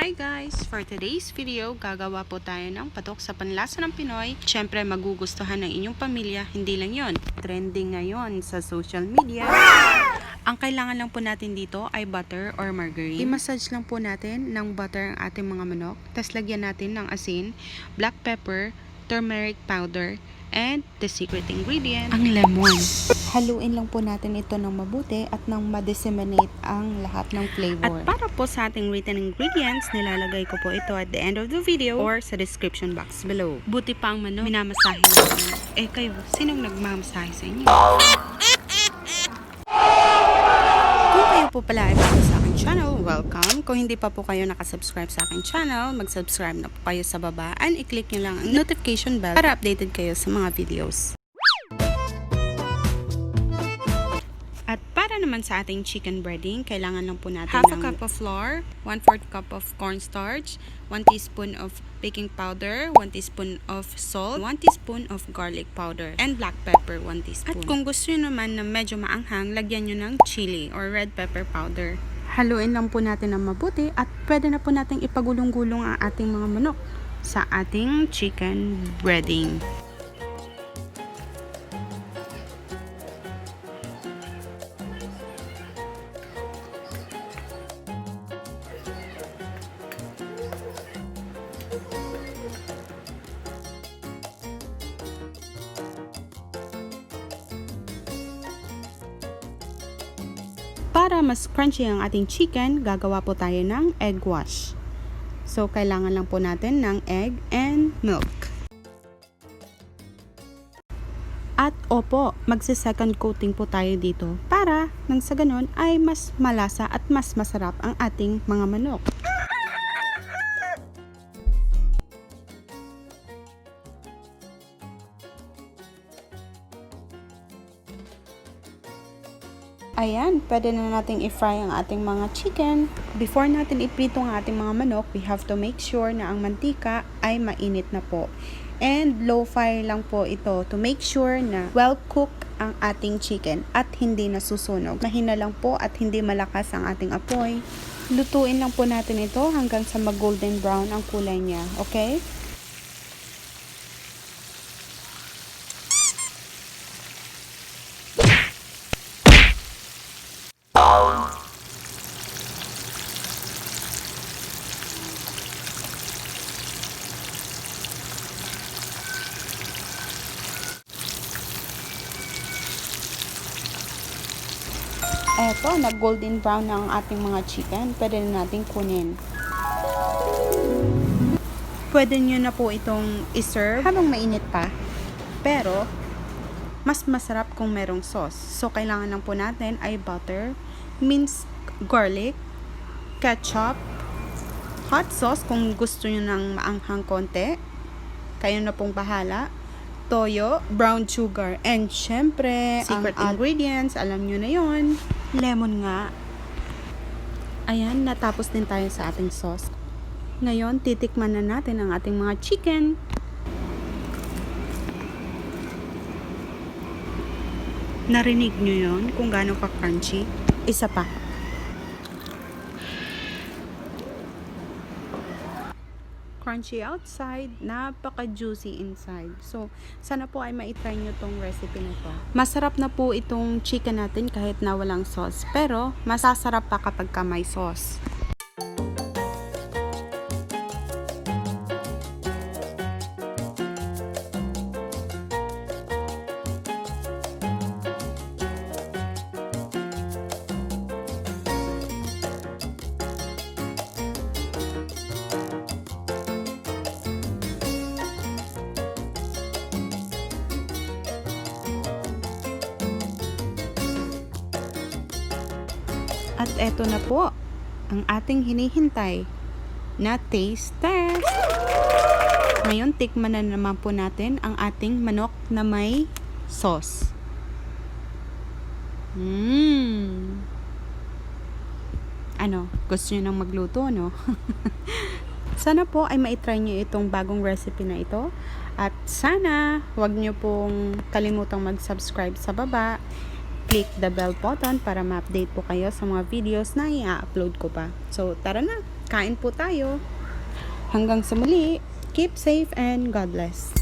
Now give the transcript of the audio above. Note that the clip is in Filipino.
Hi guys! For today's video, gagawa po tayo ng patok sa panlasa ng Pinoy. Siyempre, magugustuhan ng inyong pamilya, hindi lang yon. Trending ngayon sa social media. Ang kailangan lang po natin dito ay butter or margarine. I-massage lang po natin ng butter ang ating mga manok. Tapos lagyan natin ng asin, black pepper, turmeric powder, and the secret ingredient, ang lemon. Haluin lang po natin ito ng mabuti at nang ma-disseminate ang lahat ng flavor. At para po sa ating written ingredients, nilalagay ko po ito at the end of the video or sa description box below. Buti pa ang manok, minamasahe natin. Eh kayo, sinong nagmamasahe sa inyo? Kung kayo po pala ay bago sa aking channel, welcome. Kung hindi pa po kayo nakasubscribe sa aking channel, mag-subscribe na po kayo sa baba and i-click nyo lang ang notification bell para updated kayo sa mga videos. At para naman sa ating chicken breading, kailangan lang po natin half a cup of flour, 1/4 cup of cornstarch, 1 teaspoon of baking powder, 1 teaspoon of salt, 1 teaspoon of garlic powder, and black pepper, 1 teaspoon. At kung gusto nyo naman na medyo maanghang, lagyan nyo ng chili or red pepper powder. Haluin lang po natin ng mabuti at pwede na po natin ipagulong-gulong ang ating mga manok sa ating chicken breading. Para mas crunchy ang ating chicken, gagawa po tayo ng egg wash. So, kailangan lang po natin ng egg and milk. At opo, magsi-second coating po tayo dito para nang sa ganun ay mas malasa at mas masarap ang ating mga manok. Ayan, pwede na nating i-fry ang ating mga chicken. Before natin iprito ang ating mga manok, we have to make sure na ang mantika ay mainit na po. And low fire lang po ito to make sure na well cooked ang ating chicken at hindi nasusunog. Mahina lang po at hindi malakas ang ating apoy. Lutuin lang po natin ito hanggang sa mag-golden brown ang kulay niya, okay? Eto, nag-golden brown na ang ating mga chicken. Pwede na natin kunin. Pwede nyo na po itong iserve habang mainit pa. Pero, mas masarap kung merong sauce. So, kailangan lang po natin ay butter, minced garlic, ketchup, hot sauce kung gusto nyo ng maanghang konti. Kayo na pong bahala. Toyo, brown sugar, and syempre, secret ingredients, alam nyo na yon, lemon nga. Ayan, natapos din tayo sa ating sauce. Ngayon, titikman na natin ang ating mga chicken. Narinig nyo yon kung gaano ka-crunchy? Isa pa. Crunchy outside, napaka-juicy inside. So, sana po ay maitry nyo tong recipe na to. Masarap na po itong chicken natin kahit na walang sauce. Pero, masasarap pa kapag ka may sauce. At eto na po, ang ating hinihintay na taste test. Ngayon, tikman na naman po natin ang ating manok na may sauce. Ano, gusto nyo nang magluto, no? Sana po ay maitry nyo itong bagong recipe na ito. At sana, huwag nyo pong kalimutang mag-subscribe sa baba. click the bell button para ma-update po kayo sa mga videos na i-upload ko pa. So, tara na! kain po tayo. Hanggang sa muli, keep safe and God bless.